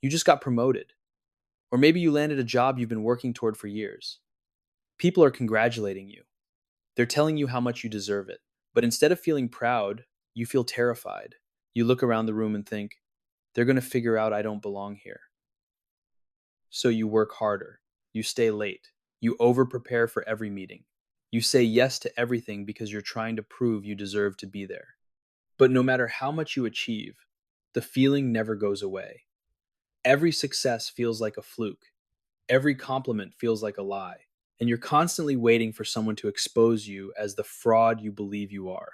You just got promoted. Or maybe you landed a job you've been working toward for years. People are congratulating you. They're telling you how much you deserve it. But instead of feeling proud, you feel terrified. You look around the room and think, they're going to figure out I don't belong here. So you work harder. You stay late. You over prepare for every meeting. You say yes to everything because you're trying to prove you deserve to be there. But no matter how much you achieve, the feeling never goes away. Every success feels like a fluke. Every compliment feels like a lie. And you're constantly waiting for someone to expose you as the fraud you believe you are.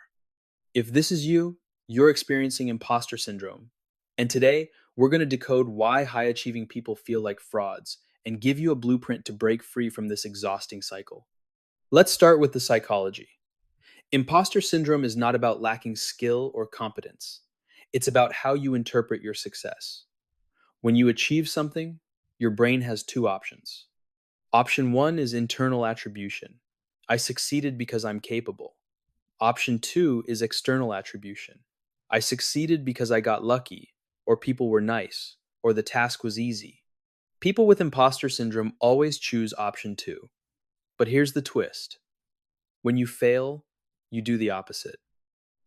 If this is you, you're experiencing imposter syndrome. And today, we're going to decode why high achieving people feel like frauds and give you a blueprint to break free from this exhausting cycle. Let's start with the psychology. Imposter syndrome is not about lacking skill or competence. It's about how you interpret your success. When you achieve something, your brain has two options. Option one is internal attribution. I succeeded because I'm capable. Option two is external attribution. I succeeded because I got lucky, or people were nice, or the task was easy. People with imposter syndrome always choose option two. But here's the twist. When you fail, you do the opposite.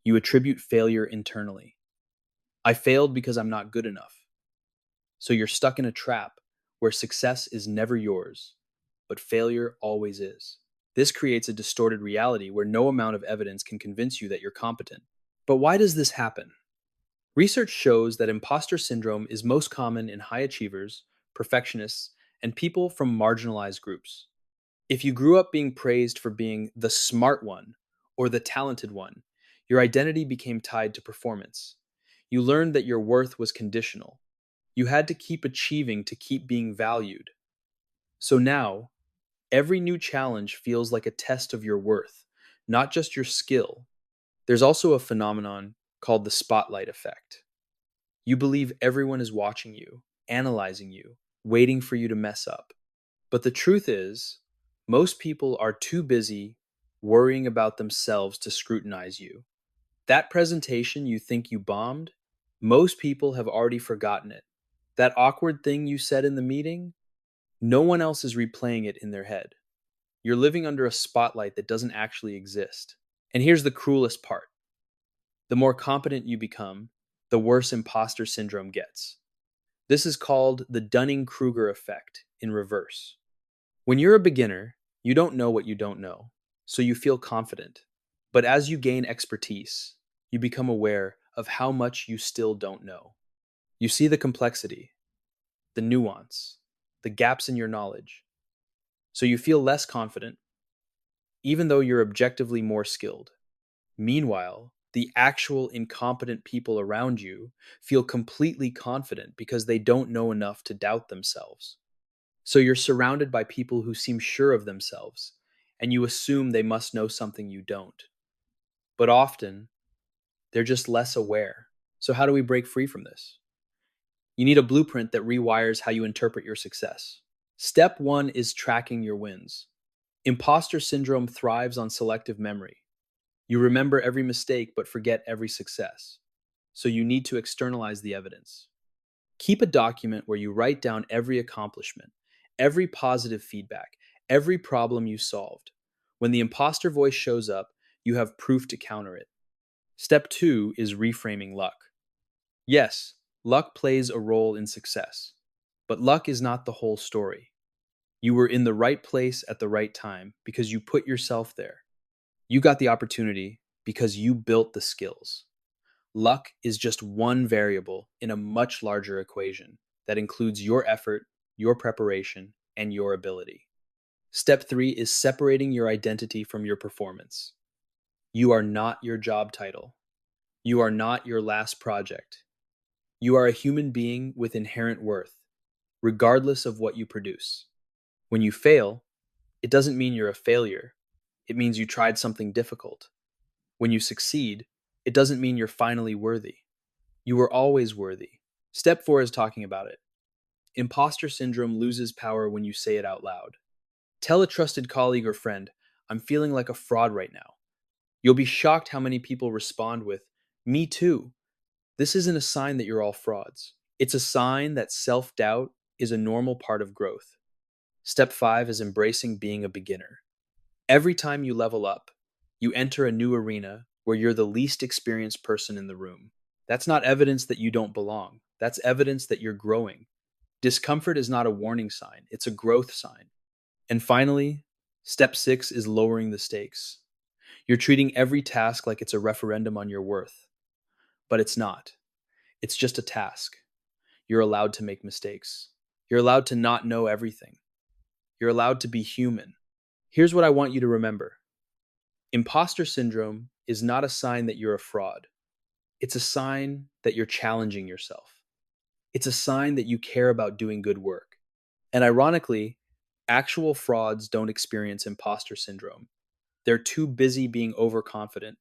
You attribute failure internally. I failed because I'm not good enough. So you're stuck in a trap where success is never yours, but failure always is. This creates a distorted reality where no amount of evidence can convince you that you're competent. But why does this happen? Research shows that imposter syndrome is most common in high achievers, perfectionists, and people from marginalized groups. If you grew up being praised for being the smart one or the talented one, your identity became tied to performance. You learned that your worth was conditional. You had to keep achieving to keep being valued. So now, every new challenge feels like a test of your worth, not just your skill. There's also a phenomenon called the spotlight effect. You believe everyone is watching you, analyzing you, waiting for you to mess up. But the truth is, most people are too busy worrying about themselves to scrutinize you. That presentation you think you bombed, most people have already forgotten it. That awkward thing you said in the meeting, no one else is replaying it in their head. You're living under a spotlight that doesn't actually exist. And here's the cruelest part. The more competent you become, the worse imposter syndrome gets. This is called the Dunning-Kruger effect in reverse. When you're a beginner, you don't know what you don't know, so you feel confident. But as you gain expertise, you become aware of how much you still don't know. You see the complexity, the nuance, the gaps in your knowledge. So you feel less confident, even though you're objectively more skilled. Meanwhile, the actual incompetent people around you feel completely confident because they don't know enough to doubt themselves. So you're surrounded by people who seem sure of themselves, and you assume they must know something you don't. But often, they're just less aware. So, how do we break free from this? You need a blueprint that rewires how you interpret your success. Step one is tracking your wins. Imposter syndrome thrives on selective memory. You remember every mistake but forget every success. So you need to externalize the evidence. Keep a document where you write down every accomplishment, every positive feedback, every problem you solved. When the imposter voice shows up, you have proof to counter it. Step two is reframing luck. Yes, luck plays a role in success, but luck is not the whole story. You were in the right place at the right time because you put yourself there. You got the opportunity because you built the skills. Luck is just one variable in a much larger equation that includes your effort, your preparation, and your ability. Step three is separating your identity from your performance. You are not your job title. You are not your last project. You are a human being with inherent worth, regardless of what you produce. When you fail, it doesn't mean you're a failure. It means you tried something difficult. When you succeed, it doesn't mean you're finally worthy. You were always worthy. Step four is talking about it. Imposter syndrome loses power when you say it out loud. Tell a trusted colleague or friend, I'm feeling like a fraud right now. You'll be shocked how many people respond with, me too. This isn't a sign that you're all frauds. It's a sign that self doubt is a normal part of growth. Step 5 is embracing being a beginner. Every time you level up, you enter a new arena where you're the least experienced person in the room. That's not evidence that you don't belong. That's evidence that you're growing. Discomfort is not a warning sign, it's a growth sign. And finally, step 6 is lowering the stakes. You're treating every task like it's a referendum on your worth, but it's not. It's just a task. You're allowed to make mistakes. You're allowed to not know everything. You're allowed to be human. Here's what I want you to remember: imposter syndrome is not a sign that you're a fraud. It's a sign that you're challenging yourself. It's a sign that you care about doing good work. And ironically, actual frauds don't experience imposter syndrome. They're too busy being overconfident.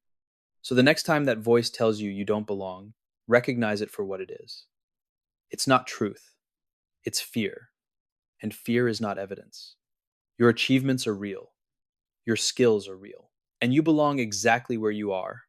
So the next time that voice tells you you don't belong, recognize it for what it is. It's not truth, it's fear. And fear is not evidence. Your achievements are real. Your skills are real. And you belong exactly where you are,